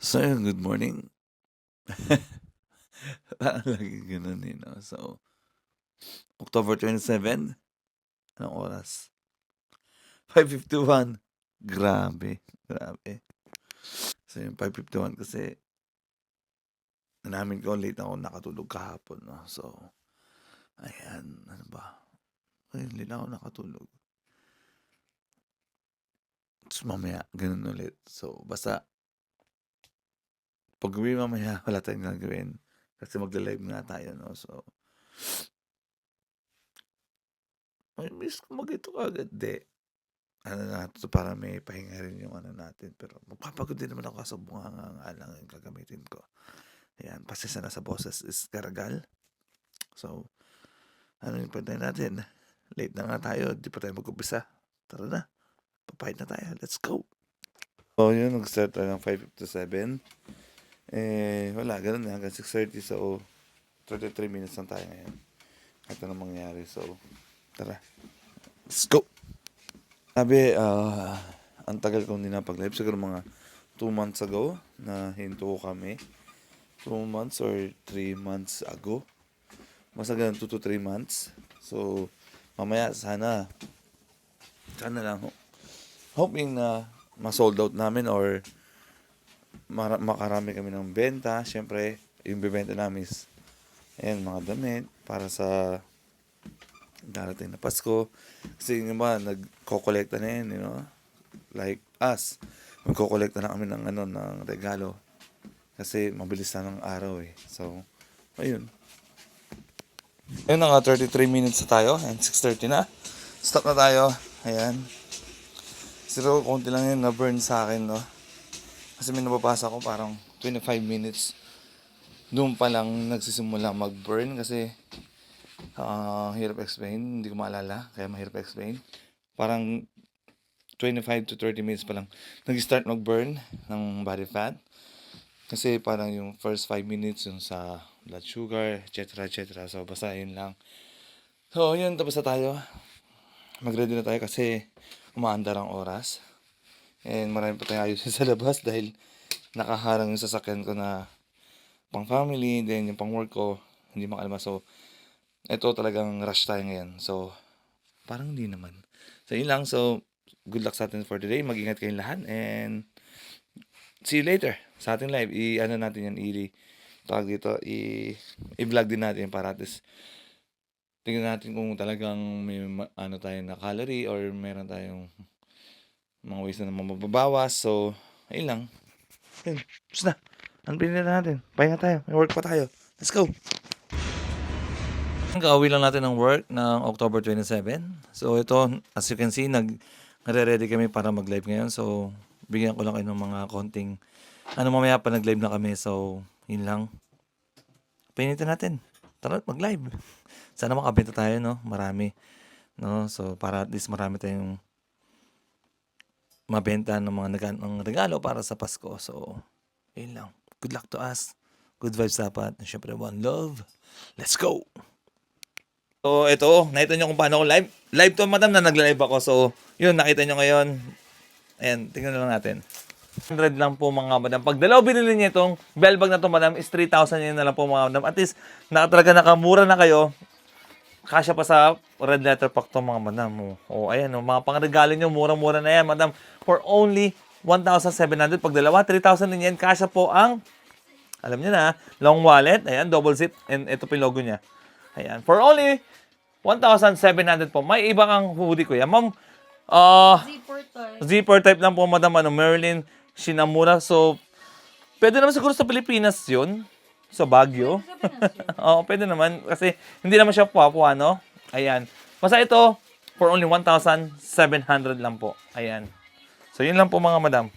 So yun, good morning. Parang laging gano'n, eh, 'no. So, October 27, anong oras? 5:51. Grabe, grabe. So yung 5:51 kasi inamin ko late ako nakatulog kahapon, 'no. So, ayan, ano ba, ayun late ako nakatulog. Ta's mamaya gano'n ulit. So, basta pag-uwi mamaya wala tayong gagawin kasi magla-live nga tayo, 'no. So, ay miss ko mag-ito kaagad, 'di. Ano na 'to para may pahinga rin yung ano natin, pero magpapagod din naman ako kaso bunganga nga lang yung gagamitin ko. Ayan, pasensya na sa boses is garagal. So, ano yung puwede natin, late na nga tayo, di pa tayo mag-umpisa. Tara na, papayat na tayo, let's go! So yun, nag-start tayo ng 5:57. Wala gano'n na hanggang 6:30, so 33 minutes lang tayo ngayon. Kahit anong mangyari, so tara, let's go! Sabi, ang tagal kong hindi napag-live, siguro mga 2 months ago na hinto ko kami. 2 months or 3 months ago. Basta ganun, 2 to 3 months. So, mamaya sana lang, hoping na ma-sold out namin or makarami kami ng benta. Siyempre, yung bibenta namin is, ayan, mga damit para sa darating na Pasko. Kasi yung iba, nagko-kolekta na yun, you know? Like us, magko-kolekta na kami ng ng regalo. Kasi mabilis na ng araw eh. So, ayun. Ayun, naka 33 minutes na tayo and 6:30 na. Stop na tayo. Ayan. Pero konti lang yun na-burn sa akin, no? Kasi may nababasa ko parang 25 minutes. Doon pa lang nagsisimula mag-burn kasi hirap explain. Hindi ko maalala, kaya mahirap explain. Parang 25 to 30 minutes pa lang nag-start mag-burn ng body fat. Kasi parang yung first 5 minutes yung sa blood sugar, etc. etc. So, basta yun lang. So, yun, tapos na tayo. Mag-ready na tayo kasi umaandar ang oras. And marami pa tayong ayusin sa labas dahil nakaharang yung sasakyan ko na pang family, then yung pang work ko, hindi makalabas. So, ito talagang rush tayo ngayon. So, parang hindi naman. So, yun lang. So, good luck sa atin for today. Mag-ingat kayong lahat and see you later sa ating live. I-ano natin yan, tawag dito, i-vlog din natin para at least tingnan natin kung talagang may ano tayo na calorie or meron tayong mga ways na mababawas. So, ayun lang. Ayun, tapos na. Ano pinili natin? Pahinga tayo. May work pa tayo. Let's go! Kauwi lang natin ng work ng October 27. So, ito, as you can see, nagre-ready kami para mag-live ngayon. So, bigyan ko lang kayo ng mga konting, mamaya pa nag-live na kami. So, yun lang. Painitin natin. Tara, mag-live. Sana makabenta tayo, no? Marami. No? So, para at least marami tayong mabenta ng mga ng regalo para sa Pasko. So, yun lang. Good luck to us. Good vibes dapat. And syempre, one love. Let's go! So, ito, nakita nyo kung paano ako live. Live to, madam, na nagla-live ako. So, yun, nakita nyo ngayon. Ayan, tingnan na lang natin. 100 lang po mga madam. Pag dalaw binili niya itong bell bag na to madam, is 3,000 yun na lang po mga madam. At least, talaga nakamura na kayo. Kasya pa sa red letter pack to mga madam. O, ayan, mga pangregalo nyo, murang-mura na yan madam. For only 1,700. Pag dalawa, 3,000 din yan. Kasya po ang, alam niyo na, long wallet. Ayan, double zip. And ito po yung logo niya. Ayan. For only 1,700 po. May iba kang hoodie ko yan. Ma'am, zipper type lang po, madam. Marilyn Shinamura. So, pwede naman siguro sa Pilipinas yun. Sa Baguio. Oo, pwede naman. Kasi hindi naman siya puwa-puwa, no? Ayan. Basta ito, for only 1,700 lang po. Ayan. So, yun lang po mga madam.